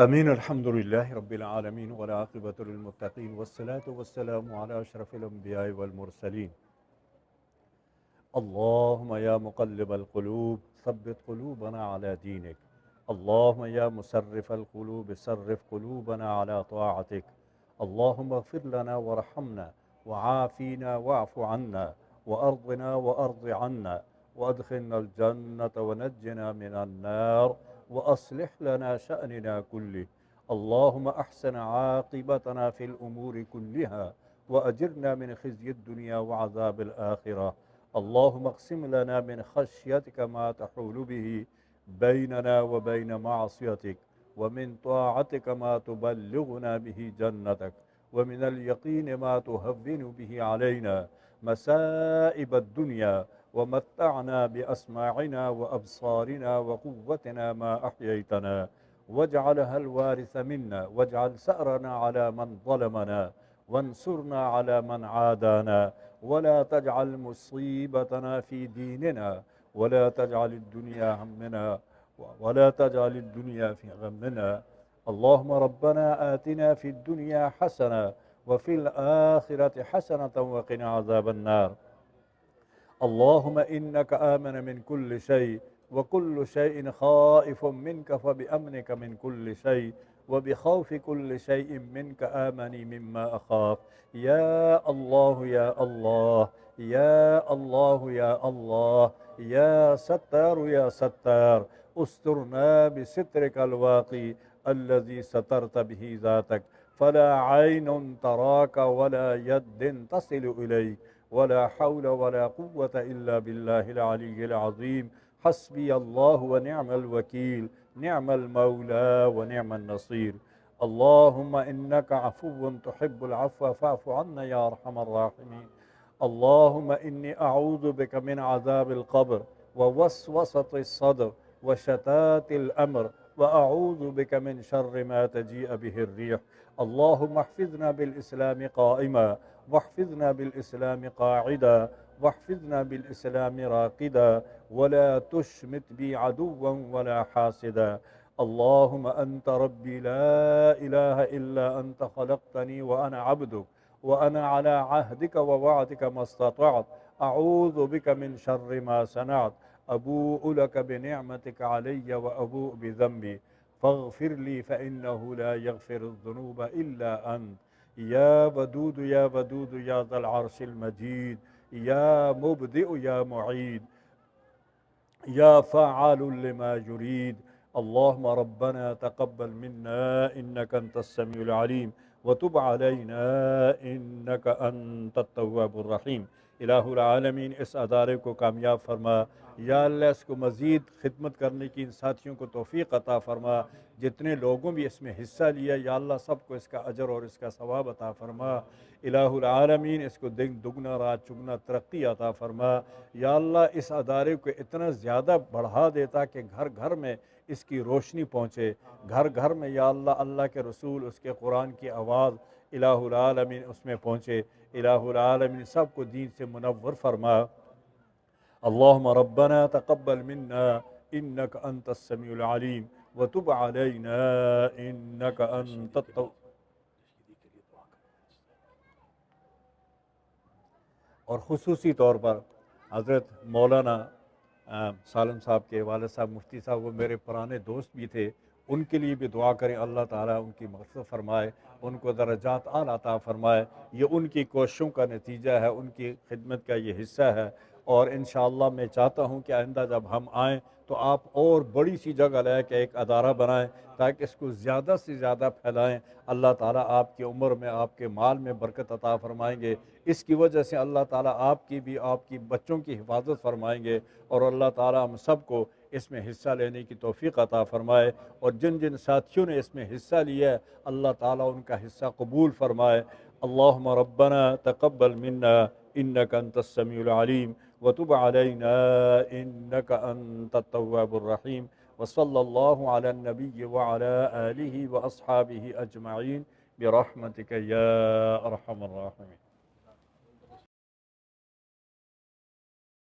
امين. الحمد لله رب العالمين والعاقبة للمتقين والصلاة والسلام على أشرف الأنبياء والمرسلين. اللهم يا مقلب القلوب ثبت قلوبنا على دينك. اللهم يا مسرف القلوب صرف قلوبنا على طاعتك. اللهم اغفر لنا وارحمنا وعافينا واعف عنا وأرضنا وأرض عنا وأدخلنا الجنة ونجنا من النار وأصلح لنا شأننا كله. اللهم أحسن عاقبتنا في الأمور كلها وأجرنا من خزي الدنيا وعذاب الآخرة. اللهم اقسم لنا من خشيتك ما تحول به بيننا وبين معصيتك، ومن طاعتك ما تبلغنا به جنتك، ومن اليقين ما تهون به علينا مسائب الدنيا، ومتعنا بأسماعنا وأبصارنا وقوتنا ما أحييتنا، واجعلها الوارث منا، واجعل سأرنا على من ظلمنا، وانصرنا على من عادانا، ولا تجعل مصيبتنا في ديننا، ولا تجعل الدنيا همنا، ولا تجعل الدنيا في غمنا. اللهم ربنا آتنا في الدنيا حسنة وفي الآخرة حسنة وقنا عذاب النار. اللهم إنك آمن من كل شيء، وكل شيء خائف منك، فبأمنك من كل شيء، وبخوف كل شيء منك آمني مما أخاف. يا الله يا الله يا الله يا الله يا ستار يا ستار، استرنا بسترك الواقي الذي سترت به ذاتك، فلا عين تراك ولا يد تصل إليك، ولا حول ولا قوة إلا بالله العلي العظيم. حسبي الله ونعم الوكيل، نعم المولى ونعم النصير. اللهم إنك عفو تحب العفو فاعف عنا يا أرحم الراحمين. اللهم إني أعوذ بك من عذاب القبر ووسوسة الصدر وشتات الأمر، وأعوذ بك من شر ما تجيء به الريح. اللهم احفظنا بالإسلام قائما، واحفظنا بالإسلام قاعدا، واحفظنا بالإسلام راقدا، ولا تشمت بي عدوا ولا حاسدا. اللهم أنت ربي لا إله إلا أنت، خلقتني وأنا عبدك، وأنا على عهدك ووعدك ما استطعت، أعوذ بك من شر ما صنعت، أبوء لك بنعمتك علي وأبوء بذنبي، فاغفر لي فإنه لا يغفر الذنوب إلا أنت. يا ودود يا ودود يا ذا العرش المجيد، يا مبدئ يا معيد، يا فعال لما يريد. اللهم ربنا تقبل منا إنك أنت السميع العليم، وتب علينا إنك أنت التواب الرحيم. الہ العالمین اس ادارے کو کامیاب فرما، یا اللہ اس کو مزید خدمت کرنے کی ان ساتھیوں کو توفیق عطا فرما، جتنے لوگوں بھی اس میں حصہ لیا یا اللہ سب کو اس کا اجر اور اس کا ثواب عطا فرما۔ الہ العالمین اس کو دن دگنا رات چگنا ترقی عطا فرما۔ یا اللہ اس ادارے کو اتنا زیادہ بڑھا دیتا کہ گھر گھر میں اس کی روشنی پہنچے، گھر گھر میں یا اللہ اللہ کے رسول اس کے قرآن کی آواز الہ العالمین اس میں پہنچے۔ الہ العالمین سب کو دین سے منور فرما۔ اللهم ربنا تقبل منا إنك أنت السميع العليم، وتب علينا إنك أنت التواب. اور خصوصی طور پر حضرت مولانا سالم صاحب کے والد صاحب مفتی صاحب، وہ میرے پرانے دوست بھی تھے، ان کے لیے بھی دعا کریں اللہ تعالیٰ ان کی مغفرت فرمائے، ان کو درجات اعلیٰ عطا فرمائے۔ یہ ان کی کوششوں کا نتیجہ ہے، ان کی خدمت کا یہ حصہ ہے، اور انشاءاللہ میں چاہتا ہوں کہ آئندہ جب ہم آئیں تو آپ اور بڑی سی جگہ لے کے ایک ادارہ بنائیں تاکہ اس کو زیادہ سے زیادہ پھیلائیں۔ اللہ تعالیٰ آپ کی عمر میں، آپ کے مال میں برکت عطا فرمائیں گے، اس کی وجہ سے اللہ تعالیٰ آپ کی بھی، آپ کی بچوں کی حفاظت فرمائیں گے، اور اللہ تعالیٰ ہم سب کو اس میں حصہ لینے کی توفیق عطا فرمائے، اور جن جن ساتھیوں نے اس میں حصہ لیا ہے اللہ تعالیٰ ان کا حصہ قبول فرمائے۔ اللہم ربنا تقبل منا انک انت السمیع العلیم، وتب علینا انک انت التواب الرحیم، وصلی اللہ علی النبی وعلی آلہ واصحابہ اجمعین برحمتک یا ارحم الراحمین۔